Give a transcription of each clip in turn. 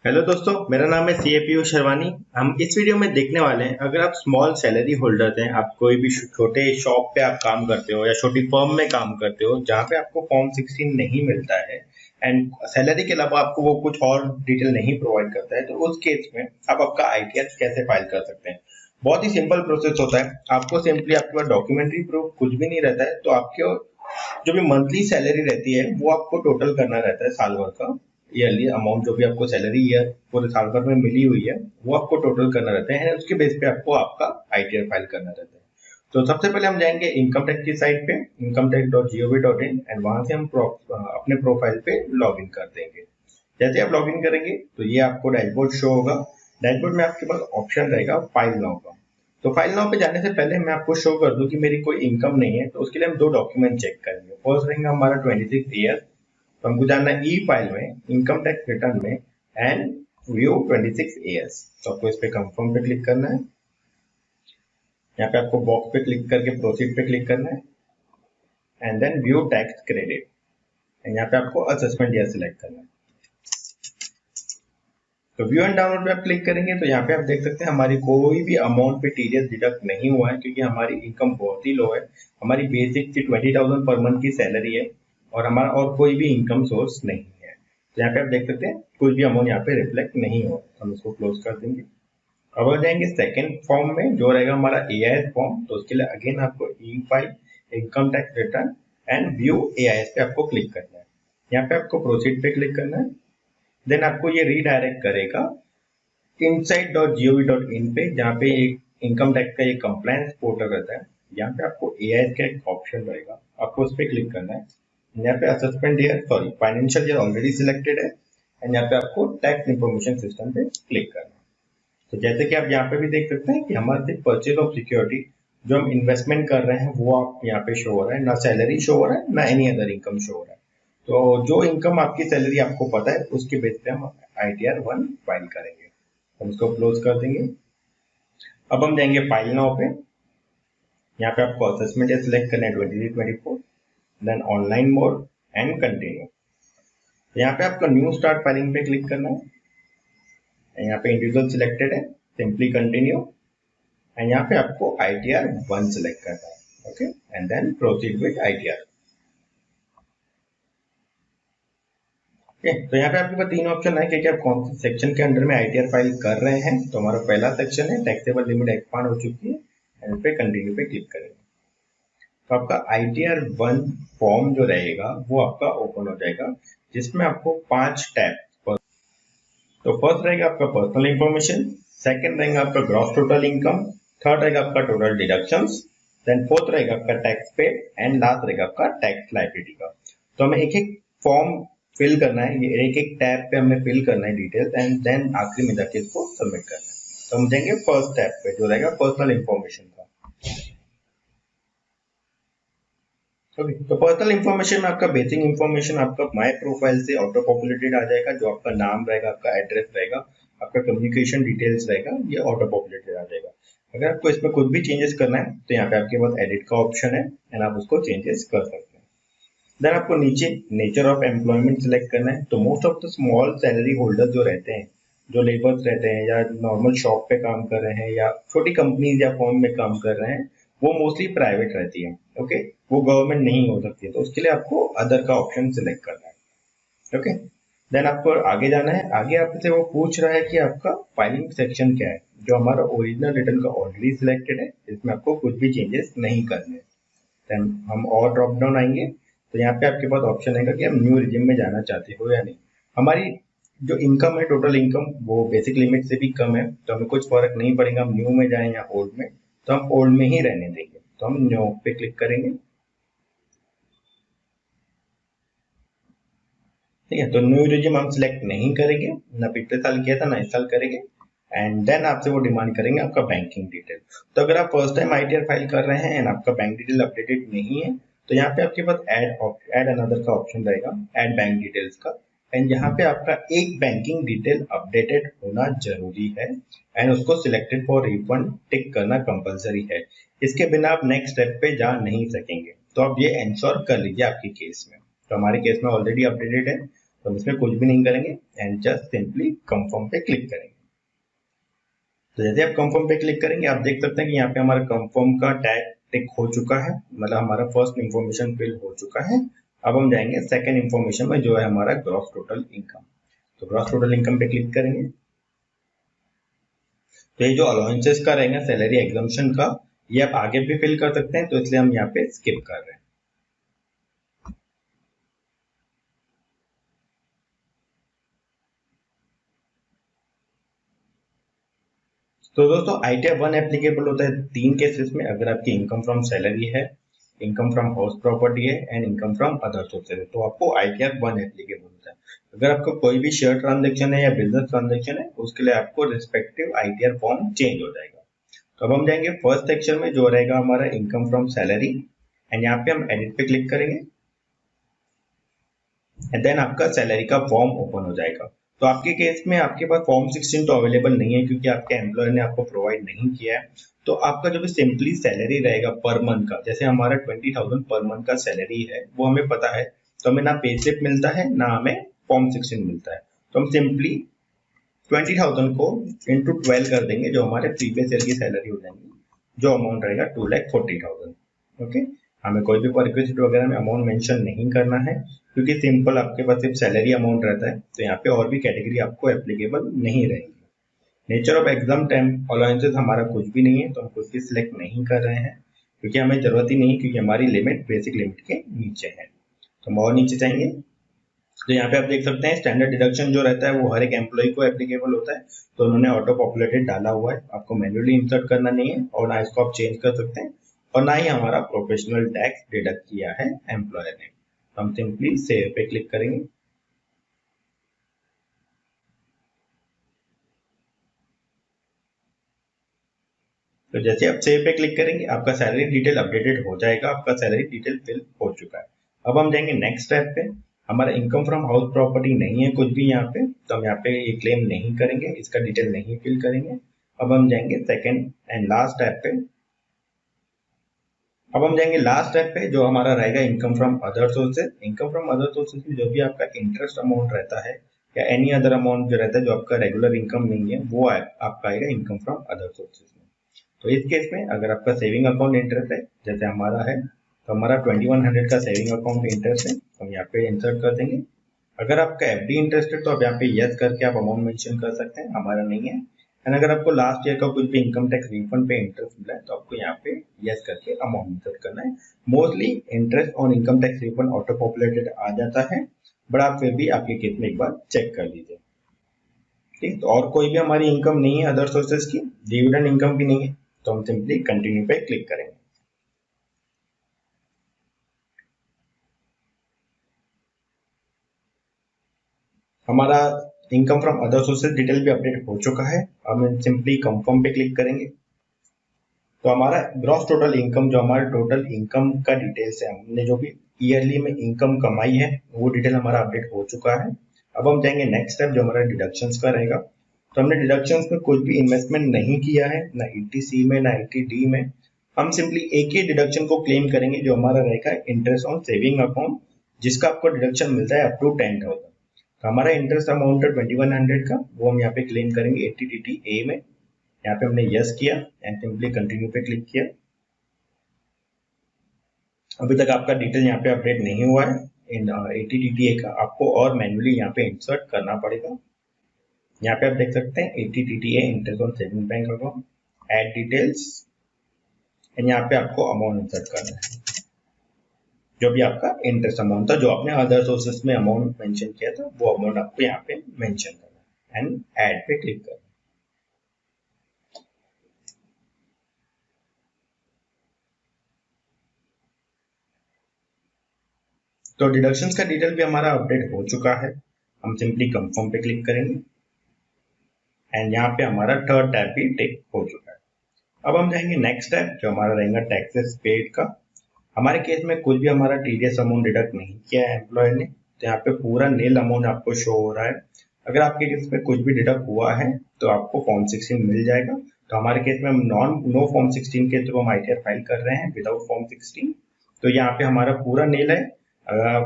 Hello दोस्तों, मेरा नाम है सीएपीयू शर्वानी। हम इस वीडियो में देखने वाले हैं, अगर आप स्मॉल सैलरी होल्डर हैं, आप कोई भी छोटे शॉप पे आप काम करते हो या छोटी फर्म में काम करते हो जहाँ पे आपको फॉर्म 16 नहीं मिलता है एंड सैलरी के अलावा आपको वो कुछ और डिटेल नहीं प्रोवाइड करता है, तो उस केस में आप आपका आईटीआर कैसे फाइल कर सकते हैं। बहुत ही सिंपल प्रोसेस होता है। आपको सिंपली आपके पास डॉक्यूमेंट्री प्रूफ कुछ भी नहीं रहता है, तो आपके जो भी मंथली सैलरी रहती है वो आपको टोटल करना रहता है साल भर का। ईयरली अमाउंट जो भी आपको सैलरी ईयर पूरे साल भर में मिली हुई है वो आपको टोटल करना रहता है, उसके बेस पे आपको आपका आईटीआर फाइल करना रहता है। तो सबसे पहले हम जाएंगे इनकम टैक्स की साइट पे incometax.gov.in एंड वहां से हम अपने प्रोफाइल पे लॉग इन कर देंगे। जैसे आप लॉग इन करेंगे तो ये आपको डैशबोर्ड शो होगा। डैशबोर्ड में आपके पास ऑप्शन रहेगा फाइल नाउ का। तो फाइल नाउ पे जाने से पहले मैं आपको शो कर दूं कि मेरी कोई इनकम नहीं है, तो उसके लिए हम दो डॉक्यूमेंट चेक करेंगे। फर्स्ट रहेगा हमारा 26 ईयर, तो हमको जानना है ई फाइल में इनकम टैक्स रिटर्न में एंड व्यू 26 ईयर्स। तो आपको इस पे कंफर्म पे क्लिक करना है। यहाँ पे आपको बॉक्स पे क्लिक करके प्रोसीड पे क्लिक करना है and then view tax credit. यहाँ पे आपको असेसमेंट ईयर सिलेक्ट करना है। तो व्यू एंड डाउनलोड पे आप क्लिक करेंगे तो यहाँ पे आप देख सकते हैं हमारी कोई भी अमाउंट पे टीडीएस डिडक्ट नहीं हुआ है, क्योंकि हमारी इनकम बहुत ही लो है। हमारी बेसिक की 20,000 पर मंथ की सैलरी है और हमारा और कोई भी इनकम सोर्स नहीं है। तो यहाँ पे आप देख सकते हैं कोई भी अमाउंट यहाँ पे रिफ्लेक्ट नहीं हो। हम इसको क्लोज कर देंगे। अब आ जाएंगे सेकेंड फॉर्म में जो रहेगा हमारा एआईएस फॉर्म। तो उसके लिए अगेन आपको e file income tax return and view AIS पे आपको क्लिक करना है। यहाँ पे आपको प्रोसीड पे क्लिक करना है। देन आपको ये रीडायरेक्ट करेगा insight.gov.in पे, जहाँ पे एक इनकम टैक्स का ये कंप्लायंस पोर्टल रहता है। यहाँ पे आपको एआईएस का एक ऑप्शन रहेगा, आपको उस पर क्लिक करना है। यहाँ पे assessment year sorry financial year already selected है एंड यहाँ पे आपको टैक्स इंफॉर्मेशन सिस्टम पे क्लिक करना है। तो जैसे कि आप यहाँ पे भी देख सकते हैं कि हमारे सिर्फ परचेज ऑफ सिक्योरिटी जो हम इन्वेस्टमेंट कर रहे हैं वो आप यहाँ पे शो हो रहा है, ना सैलरी शो हो रहा है ना एनी अदर इनकम शो हो रहा है। तो जो इनकम आपकी सैलरी आपको पता है उसके बेस पे हम आईटीआर 1 फाइल करेंगे। हम इसको क्लोज कर देंगे। अब हम जाएंगे फाइल नाउ पे। यहाँ पे आपको असेसमेंट सिलेक्ट करना है 23-24, then online mode and continue. तो यहाँ पे आपको न्यू स्टार्ट फाइलिंग पे क्लिक करना है। यहाँ पे इंडिविजुअल सिलेक्टेड है, सिंपली कंटिन्यू एंड यहाँ पे आपको आईटीआर 1 सिलेक्ट करना है। Okay and then proceed with ITR. तो यहाँ पे आपके पास तीन ऑप्शन है कि आप कौन से सेक्शन के अंडर में आईटीआर फाइल कर रहे हैं। तो हमारा पहला सेक्शन है टैक्सेबल लिमिट एक्सपांड हो चुकी है एंड पे कंटिन्यू पे क्लिक करेंगे। तो आपका आईटीआर 1 फॉर्म जो रहेगा वो आपका ओपन हो जाएगा, जिसमें आपको 5 टैब। तो फर्स्ट रहेगा आपका पर्सनल इंफॉर्मेशन, सेकंड रहेगा आपका ग्रॉस टोटल इनकम, थर्ड रहेगा आपका टोटल डिडक्शंस, देन फोर्थ रहेगा आपका टैक्स पेड एंड लास्ट रहेगा आपका टैक्स लायबिलिटी का। तो हमें एक एक फॉर्म फिल करना है, ये एक एक टैब पे हमें फिल करना है डिटेल्स एंड देन आखिरी में जाके इसको सबमिट करना है। तो हम देंगे फर्स्ट टैब पे जो रहेगा पर्सनल इंफॉर्मेशन का। तो पर्सनल इंफॉर्मेशन में आपका बेसिक इंफॉर्मेशन आपका माय प्रोफाइल से ऑटो पॉपुलेटेड आ जाएगा। जो आपका नाम रहेगा, आपका एड्रेस रहेगा, आपका कम्युनिकेशन डिटेल्स रहेगा, ये ऑटो पॉपुलेटेड आ जाएगा। अगर आपको इसमें कुछ भी चेंजेस करना है तो यहाँ पे आपके पास एडिट का ऑप्शन है एंड आप उसको चेंजेस कर सकते हैं। देन आपको नीचे नेचर ऑफ एम्प्लॉयमेंट सिलेक्ट करना है। तो most of the small salary holder जो रहते हैं, जो लेबर्स रहते हैं या नॉर्मल शॉप पे काम कर रहे हैं या छोटी कंपनीज या फर्म में काम कर रहे हैं, वो मोस्टली प्राइवेट रहती है। ओके, वो गवर्नमेंट नहीं हो सकती है। तो उसके लिए आपको अदर का ऑप्शन सिलेक्ट करना है। ओके, देन आपको आगे जाना है। आगे आपसे वो पूछ रहा है कि आपका फाइलिंग सेक्शन क्या है। जो हमारा ओरिजिनल रिटर्न का ऑलरेडी सिलेक्टेड है, इसमें आपको कुछ भी चेंजेस नहीं करने। देन हम और ड्रॉप डाउन आएंगे तो यहाँ पे आपके पास ऑप्शन आएगा कि आप न्यू रिजिम में जाना चाहते हो या नहीं। हमारी जो इनकम है, टोटल इनकम, वो बेसिक लिमिट से भी कम है, तो हमें कुछ फर्क नहीं पड़ेगा हम न्यू में जाएं या ओल्ड में। तो हम ओल्ड में ही रहने देंगे। तो हम न्यू पे क्लिक करेंगे। ठीक है, तो न्यू रिजिम हम सिलेक्ट नहीं करेंगे, ना पिछले साल किया था ना इस साल करेंगे। एंड देन आपसे वो डिमांड करेंगे आपका बैंकिंग डिटेल। तो अगर आप फर्स्ट टाइम आईटीआर फाइल कर रहे हैं एंड आपका बैंक डिटेल अपडेटेड नहीं है, तो यहाँ पे आपके पास ऐड अनदर का ऑप्शन रहेगा, ऐड बैंक डिटेल्स का। एंड यहाँ पे आपका एक बैंकिंग डिटेल अपडेटेड होना जरूरी है एंड उसको सिलेक्टेड फॉर रिफंड टिक करना कंपलसरी है। इसके बिना आप नेक्स्ट स्टेप पे जा नहीं सकेंगे। तो आप ये इंश्योर कर लीजिए आपके केस में। तो हमारे केस में ऑलरेडी अपडेटेड है, तो हम इसमें कुछ भी नहीं करेंगे एंड जस्ट सिंपली कंफर्म पे क्लिक करेंगे। तो जैसे आप कंफर्म पे क्लिक करेंगे आप देख सकते हैं कि यहाँ पे हमारा कंफर्म का टैग टिक हो चुका है, मतलब हमारा फर्स्ट इंफॉर्मेशन फिल हो चुका है। अब हम जाएंगे सेकंड इंफॉर्मेशन में जो है हमारा ग्रॉस टोटल इनकम। तो ग्रॉस टोटल इनकम पे क्लिक करेंगे। तो ये जो अलाउंसेस का रहेगा सैलरी एग्जम्पशन का, ये आप आगे भी फिल कर सकते हैं, तो इसलिए हम यहाँ पे स्किप कर रहे हैं। तो दोस्तों ITR 1 एप्लीकेबल होता है 3 केसेस में, अगर आपकी इनकम फ्रॉम सैलरी है, इनकम फ्रॉम हाउस प्रॉपर्टी है and income from other sources है, तो आपको ITR 1 एप्लीकेबल होता है। अगर आपका कोई भी शेयर ट्रांजेक्शन है या बिजनेस ट्रांजेक्शन है, उसके लिए आपको रिस्पेक्टिव ITR फॉर्म चेंज हो जाएगा। तो अब हम जाएंगे फर्स्ट सेक्शन में जो रहेगा हमारा इनकम फ्रॉम सैलरी, एंड यहाँ पे हम एडिट पे क्लिक करेंगे एंड देन आपका सैलरी का फॉर्म ओपन हो जाएगा। तो आपके केस में आपके पास फॉर्म 16 तो अवेलेबल नहीं है क्योंकि आपके एम्प्लॉयर ने आपको प्रोवाइड नहीं किया है। तो आपका जो भी सिंपली सैलरी रहेगा पर मंथ का, जैसे हमारा 20,000 पर मंथ का सैलरी है वो हमें पता है, तो हमें ना पे स्लिप मिलता है ना हमें फॉर्म 16 मिलता है। तो हम सिंपली 20,000 को इंटू 12 कर देंगे, जो हमारे प्रीवियस ईयर की सैलरी हो जाएंगी, जो अमाउंट रहेगा 2,40,000। ओके, हमें कोई भी परक्विजिट वगैरह में अमाउंट मेंशन नहीं करना है क्योंकि सिंपल आपके पास सिर्फ सैलरी अमाउंट रहता है, तो यहाँ पे और भी कैटेगरी आपको एप्लीकेबल नहीं रहेगी। Nature of exam time allowances हमारा कुछ भी नहीं है, तो हम कुछ भी सिलेक्ट नहीं कर रहे हैं क्योंकि हमें जरूरत ही नहीं, क्योंकि हमारी लिमिट बेसिक लिमिट के नीचे है। तो हम और नीचे जाएंगे तो यहाँ पे आप देख सकते हैं स्टैंडर्ड डिडक्शन जो रहता है वो हर एक एम्प्लॉय को एप्लीकेबल होता है, तो उन्होंने ऑटो पॉपुलेटेड डाला हुआ है, आपको मैन्युअली इंसर्ट करना नहीं है और ना इसको आप चेंज कर सकते हैं, और ना ही हमारा प्रोफेशनल टैक्स डिडक्ट किया है एम्प्लॉयर ने। हम सिंपली सेव पे क्लिक करेंगे। तो जैसे आप सेव पे क्लिक करेंगे आपका सैलरी डिटेल अपडेटेड हो जाएगा, आपका सैलरी डिटेल फिल हो चुका है। अब हम जाएंगे नेक्स्ट स्टेप पे। हमारा इनकम फ्रॉम हाउस प्रॉपर्टी नहीं है कुछ भी यहाँ पे, तो हम यहाँ पे ये क्लेम नहीं करेंगे, इसका डिटेल नहीं फिल करेंगे। अब हम जाएंगे सेकेंड एंड लास्ट स्टेप पे। अब हम जाएंगे लास्ट स्टेप पे जो हमारा रहेगा income from other sources. Income from other sources में जो भी आपका इंटरेस्ट अमाउंट रहता है या एनी अदर अमाउंट जो रहता है जो आपका रेगुलर इनकम नहीं है, वो आपका आएगा इनकम फ्रॉम अदर सोर्सेज में। तो इस केस में अगर आपका सेविंग अकाउंट इंटरेस्ट है जैसे हमारा है, तो हमारा 2100 का सेविंग अकाउंट इंटरेस्ट है, हम यहाँ पे इंसर्ट कर देंगे। अगर आपका FD इंटरेस्ट है तो आप यहाँ पे यस करके आप अमाउंट मेंशन कर सकते हैं, हमारा नहीं है। एंड अगर आपको लास्ट ईयर का कुछ भी इनकम टैक्स रिफंड पे इंटरेस्ट मिला है तो आपको यहाँ पे यस करके अमाउंट इंसर्ट करना है। मोस्टली इंटरेस्ट और income tax refund auto populated आ जाता है, बट आप फिर भी आपके केस में एक बार चेक कर लीजिए। ठीक, तो और कोई भी हमारी इनकम नहीं है अदर सोर्सेज की, डिविडेंड इनकम भी नहीं है, तो हम सिंपली कंटिन्यू पे क्लिक करेंगे। हमारा income from other sources detail भी अपडेट हो चुका है, अब हम सिंपली कंफर्म पे क्लिक करेंगे। तो हमारा ग्रॉस टोटल इनकम जो हमारे टोटल इनकम का डिटेल्स है, हमने जो भी ईयरली में इनकम कमाई है वो डिटेल हमारा अपडेट हो चुका है। अब हम जाएंगे नेक्स्ट स्टेप जो हमारा डिडक्शंस का रहेगा। तो हमने डिडक्शंस में कुछ भी इन्वेस्टमेंट नहीं किया है, ना ETC में ना ETD में। हम सिंपली एक ही डिडक्शन को क्लेम करेंगे जो हमारा रहेगा इंटरेस्ट ऑन सेविंग अकाउंट, जिसका आपको डिडक्शन मिलता है अप टू 10,000। तो हमारा इंटरेस्ट अमाउंट है 2100 का, वो हम यहाँ पे क्लेम करेंगे 80DTA में। यहाँ पे हमने यस किया एंड सिंपली कंटिन्यू पे क्लिक किया। अभी तक आपका डिटेल यहाँ पे अपडेट नहीं हुआ है इन 80DTA का, आपको और मैन्युअली यहाँ पे इंसर्ट करना पड़ेगा। यहाँ पे आप देख सकते हैं 80DTA interest on saving bank account, add details, and यहाँ पे आपको अमाउंट इंसर्ट करना है, जो भी आपका इंटरेस्ट अमाउंट था, जो आपने अदर सोर्सेस में अमाउंट मेंशन किया था वो अमाउंट आपको यहाँ पे मेंशन करना है एंड ऐड पे क्लिक करना है। तो डिडक्शंस का डिटेल भी हमारा अपडेट हो चुका है, हम सिंपली कंफर्म पे क्लिक करेंगे एंड यहाँ पे हमारा थर्ड टैब भी टिक हो चुका है। अब हम जाएंगे नेक्स्ट टैब जो हमारा रहेगा टैक्सेस पेड का। हमारे केस में कुछ भी हमारा TDS अमाउंट डिडक्ट नहीं किया है एम्प्लॉयर ने, तो यहाँ पे पूरा नील अमाउंट आपको शो हो रहा है। अगर आपके केस में कुछ भी डिडक्ट हुआ है तो आपको फॉर्म 16 मिल जाएगा। तो हमारे केस में हम नो फॉर्म 16 के थ्रू हम ITR फाइल कर रहे हैं विदाउट फॉर्म 16, तो यहाँ पे हमारा पूरा नील है।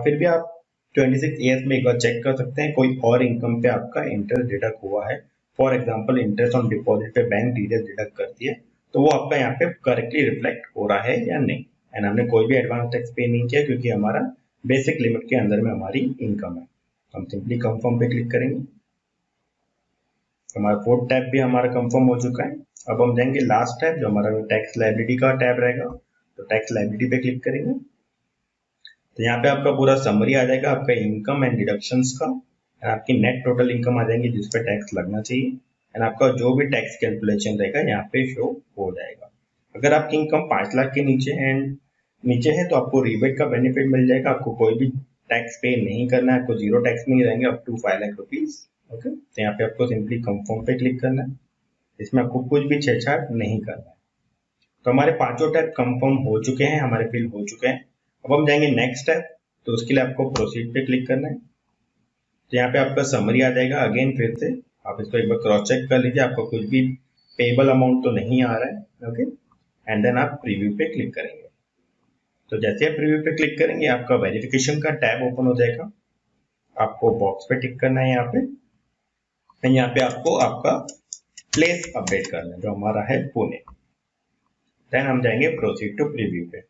फिर भी आप 26 ईयर्स में एक बार चेक कर सकते हैं कोई और इनकम पे आपका इंटरेस्ट डिडक्ट हुआ है। For example interest on deposit पे बैंक डिटेल डिडक्ट करती है, तो वो आपका यहाँ पे करेक्टली रिफ्लेक्ट हो रहा है या नहीं। एंड हमने कोई भी एडवांस टैक्स पे नहीं किया क्योंकि हमारा बेसिक लिमिट के अंदर में हमारी इनकम है। हम सिंपली कंफर्म पे क्लिक करेंगे। हमारा फोर्थ टैब भी हमारा कंफर्म हो चुका है। अब हम जाएंगे लास्ट टैब जो हमारा टैक्स लायबिलिटी का टैब रहेगा, तो टैक्स लायबिलिटी पे क्लिक करेंगे। तो यहाँ पे आपका पूरा समरी आ जाएगा आपका इनकम एंड डिडक्शंस का, एंड आपकी नेट टोटल इनकम आ जाएंगी जिस पे टैक्स लगना चाहिए, एंड आपका जो भी टैक्स कैलकुलेशन रहेगा यहाँ पे शो हो जाएगा। अगर आपकी इनकम 5 लाख के नीचे है तो आपको रिबेट का बेनिफिट मिल जाएगा, आपको कोई भी टैक्स पे नहीं करना है, आपको जीरो टैक्स में ही रहेंगे up to 5 lakh rupees. Okay, तो यहाँ पे आपको सिंपली कंफर्म पे क्लिक करना है, इसमें आपको कुछ भी छेड़छाड़ नहीं करना है। तो हमारे पांचों टैब कंफर्म हो चुके हैं, हमारे फिल हो चुके हैं। अब हम जाएंगे नेक्स्ट टैब, तो उसके लिए आपको प्रोसीड पे क्लिक करना है। तो यहाँ पे आपका समरी आ जाएगा। अगेन फिर से आप इसको एक बार क्रॉस चेक कर लीजिए, आपको कुछ भी पेबल अमाउंट तो नहीं आ रहा है। ओके, एंड देन आप प्रीव्यू पे क्लिक करेंगे। तो जैसे आप प्रीव्यू पे क्लिक करेंगे आपका वेरिफिकेशन का टैब ओपन हो जाएगा। आपको बॉक्स पे टिक करना है यहाँ पे, एंड यहाँ पे आपको आपका प्लेस अपडेट करना है जो हमारा है पुणे। देन हम जाएंगे प्रोसीड टू प्रीव्यू पे।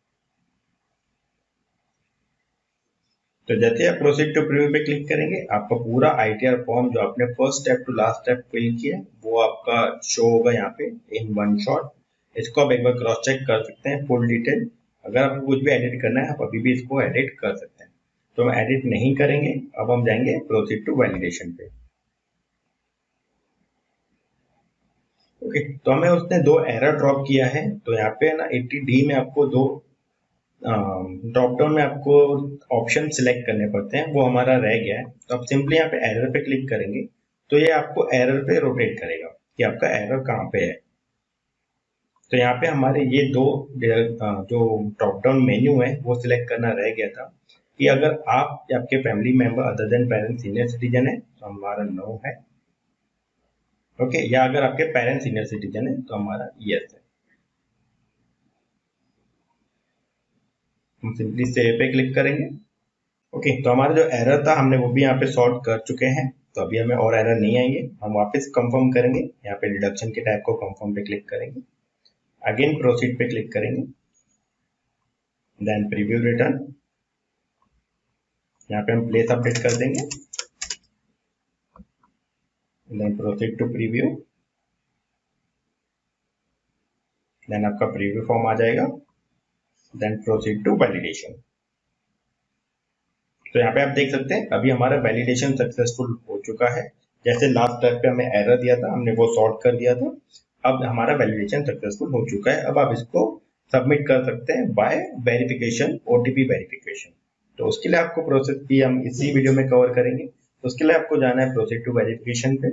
तो जैसे आप प्रोसीड टू प्रीव्यू पे क्लिक करेंगे आपका पूरा आईटीआर फॉर्म जो आपने first step to last step fill किया वो आपका शो होगा यहाँ पे इन वन शॉट। इसको आप एक बार क्रॉस चेक कर सकते हैं फुल डिटेल। अगर आपको कुछ भी एडिट करना है आप अभी भी इसको एडिट कर सकते हैं, तो हम एडिट नहीं करेंगे। अब हम जाएंगे प्रोसीड टू वैलिडेशन पे। ओके, तो हमें उसने दो एरर ड्रॉप किया है, तो यहाँ पे ना 80D में आपको दो ड्रॉप डाउन में आपको ऑप्शन सिलेक्ट करने पड़ते हैं, वो हमारा रह गया है। तो आप सिंपली यहाँ पे एरर पे क्लिक करेंगे तो ये आपको एरर पे रोटेट करेगा कि आपका एरर कहाँ पे है। तो यहाँ पे हमारे ये दो जो ड्रॉप डाउन मेन्यू है वो सिलेक्ट करना रह गया था कि अगर आप या आपके family member other than parents senior citizen है तो हमारा नो है। ओके, या अगर आपके पेरेंट्स सीनियर सिटीजन है तो हमारा यस है। हम सिंपली सेव पे क्लिक करेंगे। ओके, तो हमारा जो एरर था हमने वो भी यहाँ पे सॉर्ट कर चुके हैं, तो अभी हमें और एरर नहीं आएंगे। हम वापस कंफर्म करेंगे, यहाँ पे डिडक्शन के टाइप को कंफर्म पे क्लिक करेंगे। अगेन प्रोसीड पे क्लिक करेंगे, देन प्रीव्यू रिटर्न। यहाँ पे हम प्लेस अपडेट कर देंगे, then proceed to preview. Then आपका प्रीव्यू फॉर्म आ जाएगा, देन प्रोसीड टू वैलिडेशन। तो यहाँ पे आप देख सकते हैं अभी हमारा वैलिडेशन सक्सेसफुल हो चुका है। जैसे लास्ट स्टेप पे हमें एरर दिया था हमने वो सॉर्ट कर दिया था। अब हमारा वैलिडेशन सक्सेसफुल हो चुका है। अब आप इसको सबमिट कर सकते हैं बाय वेरिफिकेशन, ओटीपी वेरिफिकेशन। तो उसके लिए आपको प्रोसेस भी हम इसी वीडियो में कवर करेंगे। तो उसके लिए आपको जाना है प्रोसीड टू वेरिफिकेशन पे।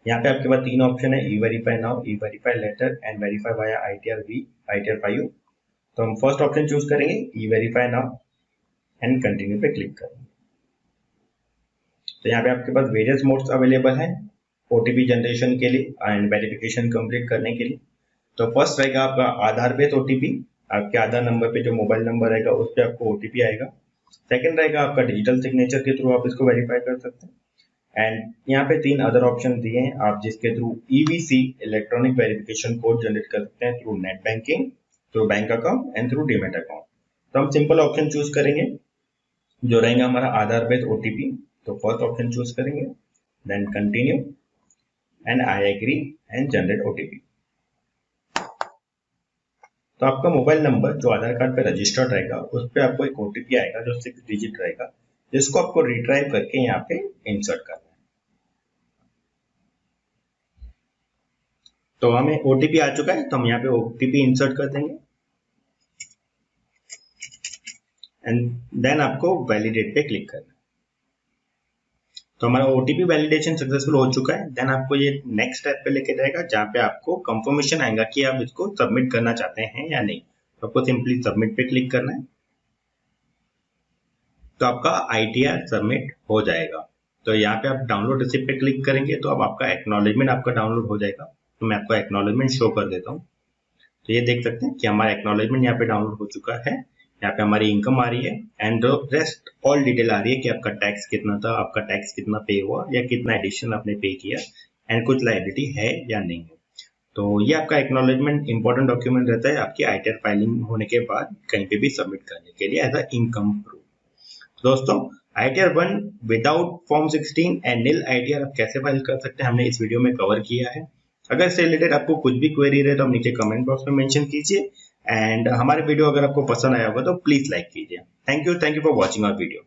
यहाँ पे आपके पास तीन ऑप्शन है, e verify now, e verify later and verify via ITR 5। तो हम फर्स्ट ऑप्शन चूज करेंगे, e verify now, and continue पे क्लिक करेंगे। तो यहाँ पे आपके पास वेरियस मोड्स अवेलेबल हैं ओटीपी जनरेशन के लिए एंड वेरिफिकेशन कंप्लीट करने के लिए। तो फर्स्ट रहेगा आपका आधार बेस्ड ओटीपी, आपके आधार नंबर पे जो मोबाइल नंबर रहेगा उस पर आपको ओटीपी आएगा। सेकंड रहेगा आपका डिजिटल सिग्नेचर के थ्रू आप इसको वेरीफाई कर सकते हैं। एंड यहाँ पे तीन अदर ऑप्शन दिए हैं आप जिसके through EVC electronic verification code generate कर सकते हैं through net banking, through bank account and through demat account. तो हम सिंपल ऑप्शन चूज करेंगे जो रहेगा हमारा आधार बेस्ड ओटीपी। तो फर्स्ट ऑप्शन चूज करेंगे, then continue and I agree and generate OTP. तो आपका मोबाइल नंबर जो आधार कार्ड पे रजिस्टर्ड रहेगा उस पे आपको एक ओटीपी आएगा जो 6 डिजिट रहेगा, जिसको आपको रिट्राइव करके यहाँ पे इंसर्ट करना है। तो हमें ओटीपी आ चुका है, तो हम यहाँ पे ओटीपी इंसर्ट कर देंगे एंड देन आपको वैलिडेट पे क्लिक करना है। तो हमारा ओटीपी वैलिडेशन सक्सेसफुल हो चुका है। देन आपको ये नेक्स्ट स्टेप पे लेके जाएगा जहाँ पे आपको कंफर्मेशन आएगा कि आप इसको सबमिट करना चाहते हैं या नहीं। तो आपको सिंपली सबमिट पे क्लिक करना है, तो आपका ITR सबमिट हो जाएगा। तो यहाँ पे आप डाउनलोड रिसिप्ट पे क्लिक करेंगे तो अब आपका एक्नॉलेजमेंट आपका डाउनलोड हो जाएगा। तो मैं आपको एक्नॉलेजमेंट शो कर देता हूँ। तो ये देख सकते हैं कि हमारा एक्नॉलेजमेंट यहाँ पे डाउनलोड हो चुका है यहाँ पे हमारी इनकम आ रही है एंड रेस्ट ऑल डिटेल आ रही है कि आपका टैक्स कितना था, आपका टैक्स कितना पे हुआ या कितना एडिशन आपने पे किया एंड कुछ लायबिलिटी है या नहीं है। तो ये आपका एक्नॉलेजमेंट इंपॉर्टेंट डॉक्यूमेंट रहता है आपकी आईटीआर फाइलिंग होने के बाद कहीं पे भी सबमिट करने के लिए एज अ इनकम प्रूफ। दोस्तों ITR 1 without form 16 and nil ITR आप कैसे फाइल कर सकते हैं हमने इस वीडियो में कवर किया है। अगर इससे रिलेटेड आपको कुछ भी क्वेरी रहे तो आप नीचे कमेंट बॉक्स में मेंशन कीजिए एंड हमारे वीडियो अगर आपको पसंद आया होगा तो प्लीज लाइक कीजिए। Thank you for watching our video.